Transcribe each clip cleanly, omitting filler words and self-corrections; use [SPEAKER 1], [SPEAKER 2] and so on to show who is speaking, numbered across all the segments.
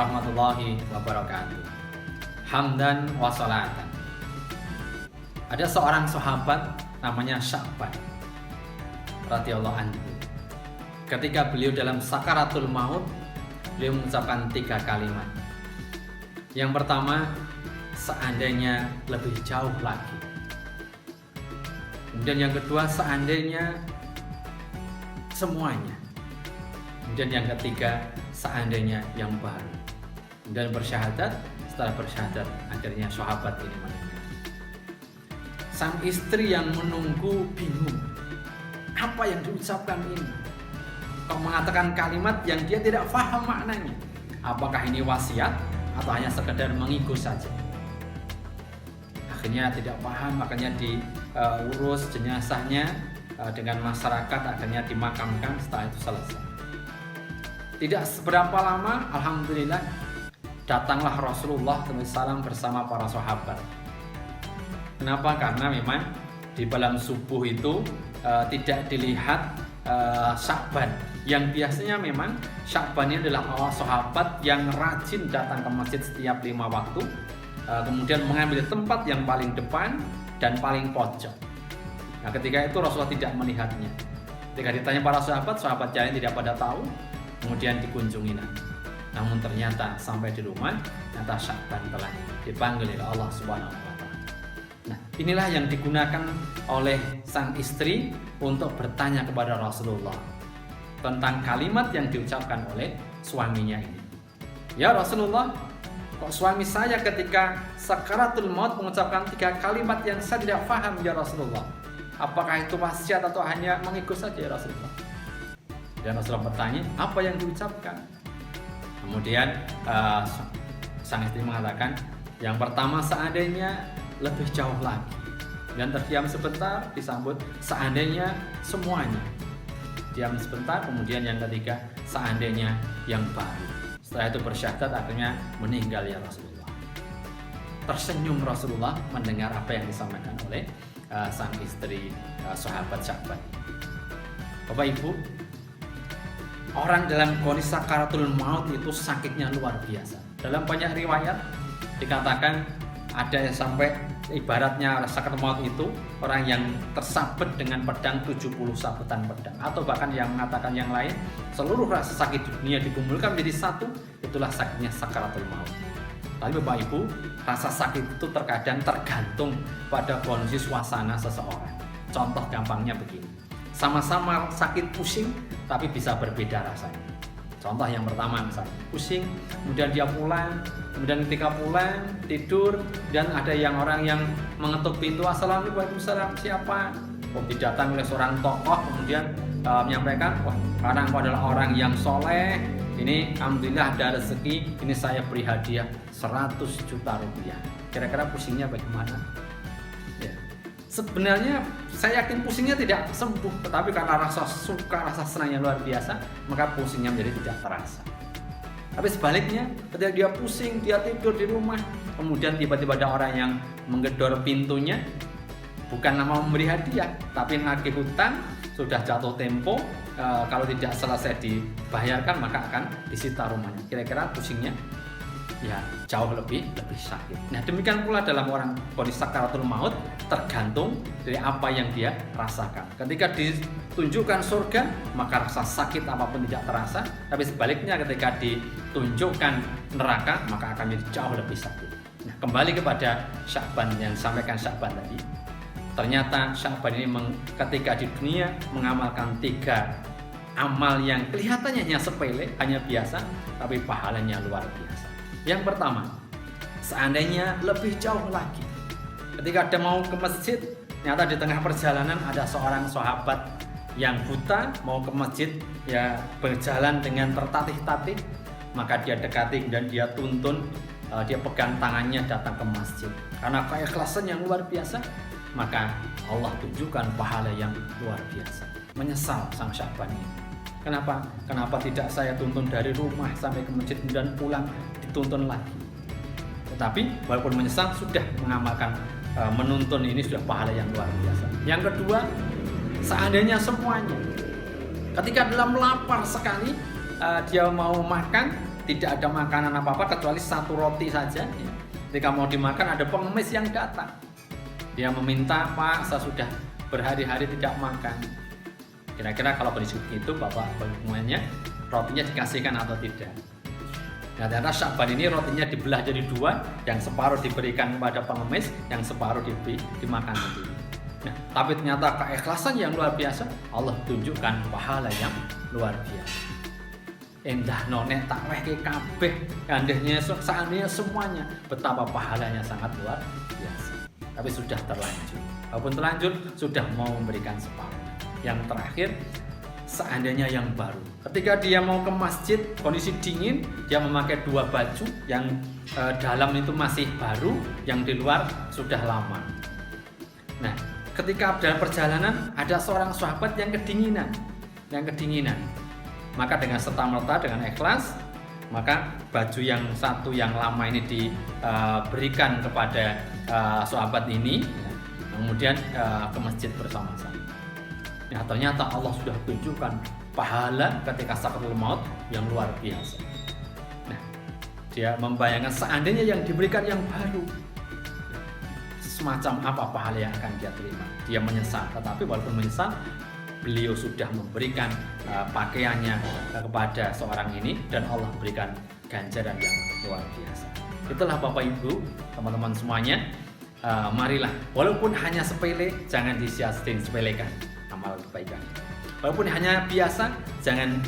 [SPEAKER 1] warahmatullahi wabarakatuh. Hamdan wa salatan. Ada seorang sahabat namanya Sya'ban radhiyallahu anhu. Ketika beliau dalam sakaratul maut, beliau mengucapkan 3 kalimat. Yang pertama, seandainya lebih jauh lagi. Kemudian yang kedua, seandainya semuanya. Kemudian yang ketiga, seandainya yang baru. Dan bersyahadat, setelah bersyahadat akhirnya sahabat ini meninggal. Sang istri yang menunggu bingung, apa yang diucapkan ini? Kok mengatakan kalimat yang dia tidak paham maknanya? Apakah ini wasiat atau hanya sekedar mengigu saja? Akhirnya tidak paham, makanya diurus jenazahnya dengan masyarakat, akhirnya dimakamkan. Setelah itu selesai. Tidak seberapa lama, alhamdulillah, datanglah Rasulullah SAW bersama para sahabat. Kenapa? Karena memang di malam subuh itu tidak dilihat Sya'ban. Yang biasanya memang Sya'ban ini adalah sahabat yang rajin datang ke masjid setiap 5 waktu, kemudian mengambil tempat yang paling depan dan paling pojok. Nah, ketika itu Rasulullah tidak melihatnya. Ketika ditanya para sahabat yang tidak pada tahu, kemudian dikunjungi lagi. Namun ternyata sampai di rumah, ternyata Sya'ban telah dipanggil oleh Allah Subhanahu wa Ta'ala. Nah, inilah yang digunakan oleh sang istri untuk bertanya kepada Rasulullah tentang kalimat yang diucapkan oleh suaminya ini. Ya Rasulullah, kok suami saya ketika sakaratul maut mengucapkan 3 kalimat yang saya tidak paham ya Rasulullah? Apakah itu wasiat atau hanya mengikut saja ya Rasulullah? Dan Rasulullah bertanya, apa yang diucapkan? Kemudian sang istri mengatakan, yang pertama seandainya lebih jauh lagi. Dan terdiam sebentar, disambut seandainya semuanya. Diam sebentar, kemudian yang ketiga seandainya yang baru. Setelah itu bersyahadat, akhirnya meninggal ya Rasulullah. Tersenyum Rasulullah mendengar apa yang disampaikan oleh sang istri sahabat Sya'ban. Bapak Ibu, orang dalam kondisi sakaratul maut itu sakitnya luar biasa. Dalam banyak riwayat dikatakan ada yang sampai ibaratnya sakaratul maut itu orang yang tersabet dengan pedang 70 sabetan pedang, atau bahkan yang mengatakan yang lain, seluruh rasa sakit dunia dikumpulkan menjadi satu, itulah sakitnya sakaratul maut. Tapi Bapak Ibu, rasa sakit itu terkadang tergantung pada kondisi suasana seseorang. Contoh gampangnya begini, sama-sama sakit pusing tapi bisa berbeda rasanya. Contoh yang pertama, misalnya pusing, kemudian dia pulang, kemudian ketika pulang tidur, dan ada yang orang yang mengetuk pintu, assalamualaikum, waalaikumsalam, siapa? Didatangi oleh seorang tokoh, kemudian menyampaikan, wah, karena engkau adalah orang yang soleh, ini alhamdulillah ada rezeki, ini saya beri hadiah 100 juta rupiah. Kira-kira pusingnya bagaimana? Ya. Sebenarnya saya yakin pusingnya tidak sembuh, tetapi karena rasa suka, rasa senang yang luar biasa, maka pusingnya menjadi tidak terasa. Tapi sebaliknya, ketika dia pusing, dia tidur di rumah, kemudian tiba-tiba ada orang yang menggedor pintunya, bukan nama memberi hadiah, tapi nagih hutang, sudah jatuh tempo, kalau tidak selesai dibayarkan maka akan disita rumahnya. Kira-kira pusingnya ya jauh lebih sakit. Nah, demikian pula dalam orang kondisi sakaratul maut, tergantung dari apa yang dia rasakan. Ketika ditunjukkan surga, maka rasa sakit apapun tidak terasa, tapi sebaliknya ketika ditunjukkan neraka, maka akan menjadi jauh lebih sakit. Nah, kembali kepada Sya'ban yang disampaikan Sya'ban tadi. Ternyata Sya'ban ini ketika di dunia mengamalkan 3 amal yang kelihatannya hanya sepele, hanya biasa, tapi pahalanya luar biasa. Yang pertama, seandainya lebih jauh lagi. Ketika dia mau ke masjid, ternyata di tengah perjalanan ada seorang sahabat yang buta mau ke masjid, ya berjalan dengan tertatih-tatih, maka dia dekati dan dia tuntun, dia pegang tangannya datang ke masjid. Karena keikhlasan yang luar biasa, maka Allah tunjukkan pahala yang luar biasa. Menyesal sang Sya'ban ini. Kenapa tidak saya tuntun dari rumah sampai ke masjid kemudian pulang dituntun lagi? Tetapi walaupun menyesal, sudah mengamalkan menuntun ini sudah pahala yang luar biasa. Yang kedua, seandainya semuanya. Ketika dalam lapar sekali, dia mau makan, tidak ada makanan apa-apa kecuali satu roti saja. Ya. Ketika mau dimakan ada pengemis yang datang. Dia meminta, Pak, saya sudah berhari-hari tidak makan. Kira-kira kalau kondisi itu Bapak bagaimana? Rotinya dikasihkan atau tidak? Nah, ternyata Sya'ban ini rotinya dibelah jadi dua, yang separuh diberikan kepada pengemis, yang separuh dimakan sendiri. Nah, tapi ternyata keikhlasan yang luar biasa, Allah tunjukkan pahala yang luar biasa. Endah nonek tak wehke kabeh, andehnya seandainya semuanya, betapa pahalanya sangat luar biasa. Tapi sudah terlanjur. Walaupun terlanjur, sudah mau memberikan separuh. Yang terakhir, seandainya yang baru. Ketika dia mau ke masjid, kondisi dingin, dia memakai dua baju, yang dalam itu masih baru, yang di luar sudah lama. Nah, ketika dalam perjalanan, ada seorang sahabat yang kedinginan. Maka dengan serta-merta, dengan ikhlas, maka baju yang satu yang lama ini diberikan kepada sahabat ini, kemudian ke masjid bersama-sama. Nah, ternyata Allah sudah tunjukkan pahala ketika sakaratul maut yang luar biasa. Nah, dia membayangkan seandainya yang diberikan yang baru, semacam apa pahala yang akan dia terima. Dia menyesal, tetapi walaupun menyesal, beliau sudah memberikan pakaiannya kepada seorang ini, dan Allah berikan ganjaran yang luar biasa. Itulah Bapak Ibu, teman-teman semuanya, marilah walaupun hanya sepele, jangan disepelekan amal kebaikan. Walaupun hanya biasa, jangan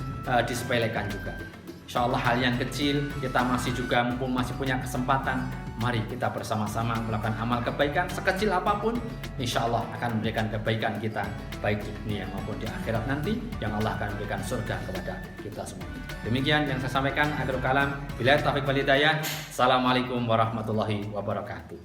[SPEAKER 1] disepelekan juga. Insya Allah hal yang kecil kita masih juga, mumpung masih punya kesempatan, mari kita bersama-sama melakukan amal kebaikan sekecil apapun. Insya Allah akan memberikan kebaikan kita baik di dunia maupun di akhirat nanti, yang Allah akan memberikan surga kepada kita semua. Demikian yang saya sampaikan. Akhirul kalam, billahi taufiq wal hidayah. Assalamualaikum warahmatullahi wabarakatuh.